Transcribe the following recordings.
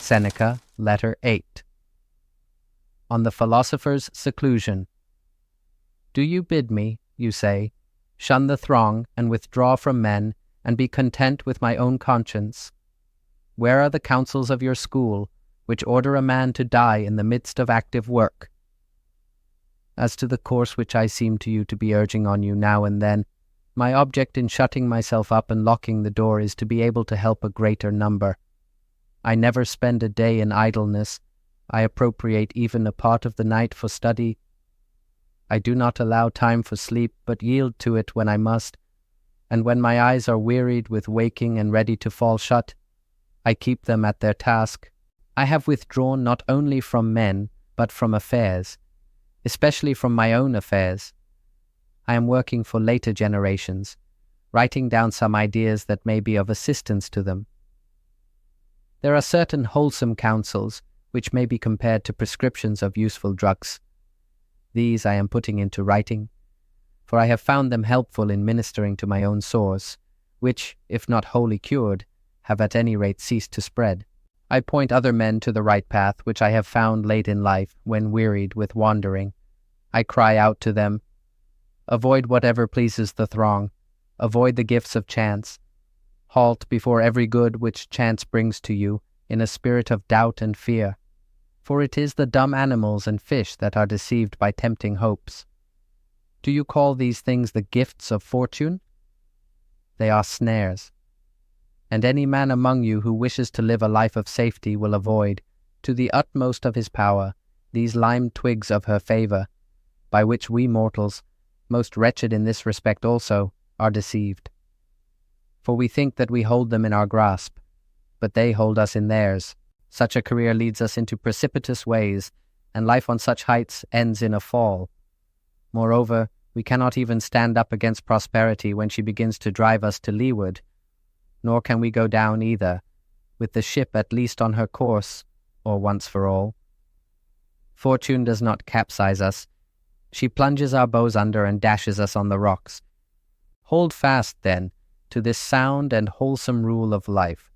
Seneca, Letter VIII. On the philosopher's seclusion. Do you bid me, you say, shun the throng and withdraw from men, and be content with my own conscience? Where are the counsels of your school, which order a man to die in the midst of active work? As to the course which I seem to you to be urging on you now and then, my object in shutting myself up and locking the door is to be able to help a greater number. I never spend a day in idleness. I appropriate even a part of the night for study. I do not allow time for sleep, but yield to it when I must, and when my eyes are wearied with waking and ready to fall shut, I keep them at their task. I have withdrawn not only from men, but from affairs, especially from my own affairs. I am working for later generations, writing down some ideas that may be of assistance to them. There are certain wholesome counsels which may be compared to prescriptions of useful drugs. These I am putting into writing, for I have found them helpful in ministering to my own sores, which, if not wholly cured, have at any rate ceased to spread. I point other men to the right path, which I have found late in life, when wearied with wandering. I cry out to them, avoid whatever pleases the throng, avoid the gifts of chance, halt before every good which chance brings to you, in a spirit of doubt and fear. For it is the dumb animals and fish that are deceived by tempting hopes. Do you call these things the gifts of fortune? They are snares. And any man among you who wishes to live a life of safety will avoid, to the utmost of his power, these lime twigs of her favour, by which we mortals, most wretched in this respect also, are deceived. For we think that we hold them in our grasp, but they hold us in theirs. Such a career leads us into precipitous ways, and life on such heights ends in a fall. Moreover, we cannot even stand up against prosperity when she begins to drive us to leeward, nor can we go down either, with the ship at least on her course, or once for all. Fortune does not capsize us. She plunges our bows under and dashes us on the rocks. Hold fast, then, to this sound and wholesome rule of life,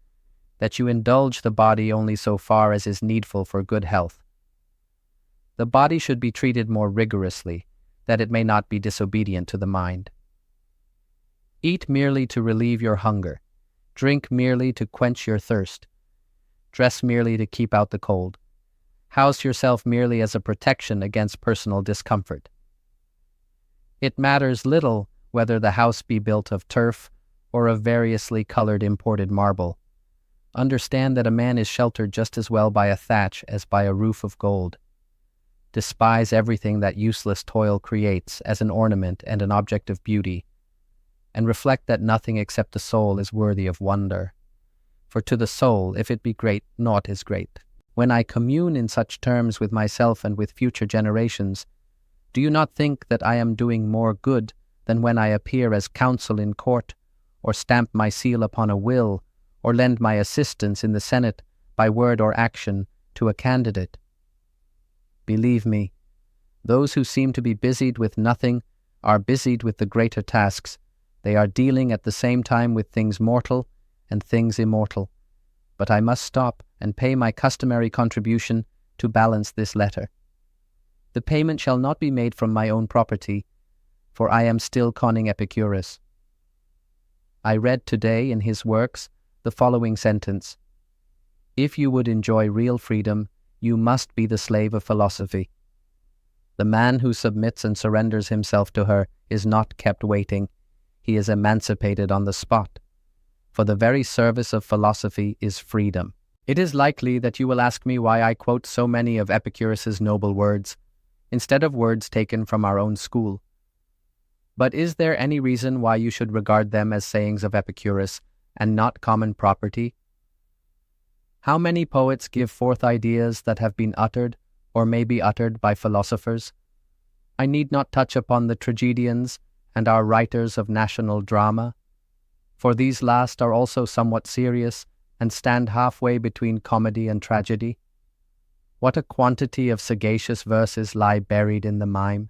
that you indulge the body only so far as is needful for good health. The body should be treated more rigorously, that it may not be disobedient to the mind. Eat merely to relieve your hunger, drink merely to quench your thirst, dress merely to keep out the cold, house yourself merely as a protection against personal discomfort. It matters little whether the house be built of turf or of variously colored imported marble. Understand that a man is sheltered just as well by a thatch as by a roof of gold. Despise everything that useless toil creates as an ornament and an object of beauty, and reflect that nothing except the soul is worthy of wonder. For to the soul, if it be great, naught is great. When I commune in such terms with myself and with future generations, do you not think that I am doing more good than when I appear as counsel in court, or stamp my seal upon a will, or lend my assistance in the Senate by word or action to a candidate? Believe me, those who seem to be busied with nothing are busied with the greater tasks. They are dealing at the same time with things mortal and things immortal. But I must stop and pay my customary contribution to balance this letter. The payment shall not be made from my own property, for I am still conning Epicurus. I read today in his works the following sentence: if you would enjoy real freedom, you must be the slave of philosophy. The man who submits and surrenders himself to her is not kept waiting. He is emancipated on the spot. For the very service of philosophy is freedom. It is likely that you will ask me why I quote so many of Epicurus's noble words, instead of words taken from our own school. But is there any reason why you should regard them as sayings of Epicurus, and not common property? How many poets give forth ideas that have been uttered, or may be uttered, by philosophers? I need not touch upon the tragedians and our writers of national drama, for these last are also somewhat serious, and stand halfway between comedy and tragedy. What a quantity of sagacious verses lie buried in the mime!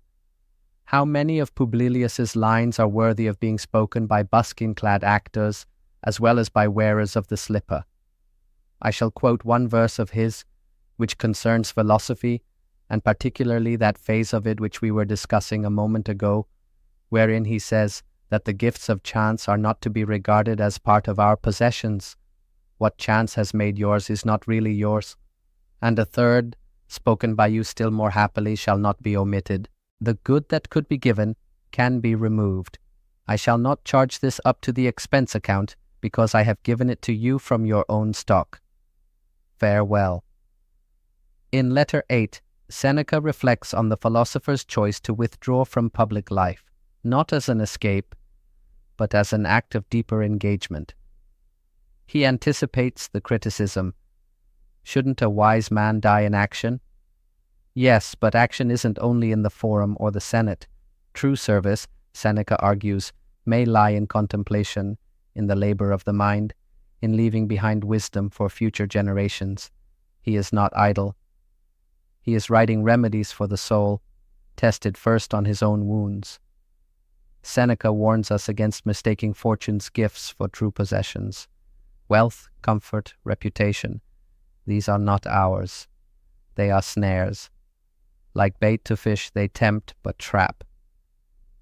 How many of Publilius's lines are worthy of being spoken by buskin-clad actors, as well as by wearers of the slipper? I shall quote one verse of his, which concerns philosophy, and particularly that phase of it which we were discussing a moment ago, wherein he says that the gifts of chance are not to be regarded as part of our possessions. What chance has made yours is not really yours. And a third, spoken by you still more happily, shall not be omitted. The good that could be given can be removed. I shall not charge this up to the expense account, because I have given it to you from your own stock. Farewell. In Letter VIII, Seneca reflects on the philosopher's choice to withdraw from public life, not as an escape, but as an act of deeper engagement. He anticipates the criticism, "Shouldn't a wise man die in action?" Yes, but action isn't only in the forum or the Senate. True service, Seneca argues, may lie in contemplation, in the labor of the mind, in leaving behind wisdom for future generations. He is not idle. He is writing remedies for the soul, tested first on his own wounds. Seneca warns us against mistaking fortune's gifts for true possessions. Wealth, comfort, reputation, these are not ours. They are snares. Like bait to fish, they tempt but trap.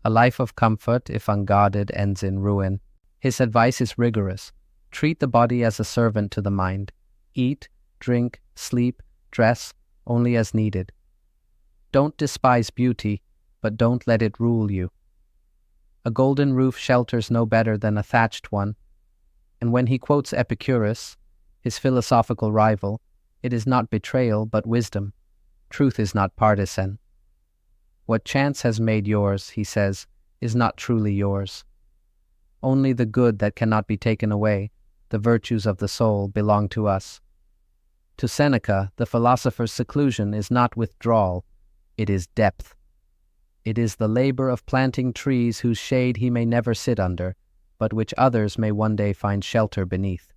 A life of comfort, if unguarded, ends in ruin. His advice is rigorous. Treat the body as a servant to the mind. Eat, drink, sleep, dress, only as needed. Don't despise beauty, but don't let it rule you. A golden roof shelters no better than a thatched one. And when he quotes Epicurus, his philosophical rival, it is not betrayal but wisdom. Truth is not partisan. What chance has made yours, he says, is not truly yours. Only the good that cannot be taken away, the virtues of the soul, belong to us. To Seneca, the philosopher's seclusion is not withdrawal, it is depth. It is the labor of planting trees whose shade he may never sit under, but which others may one day find shelter beneath.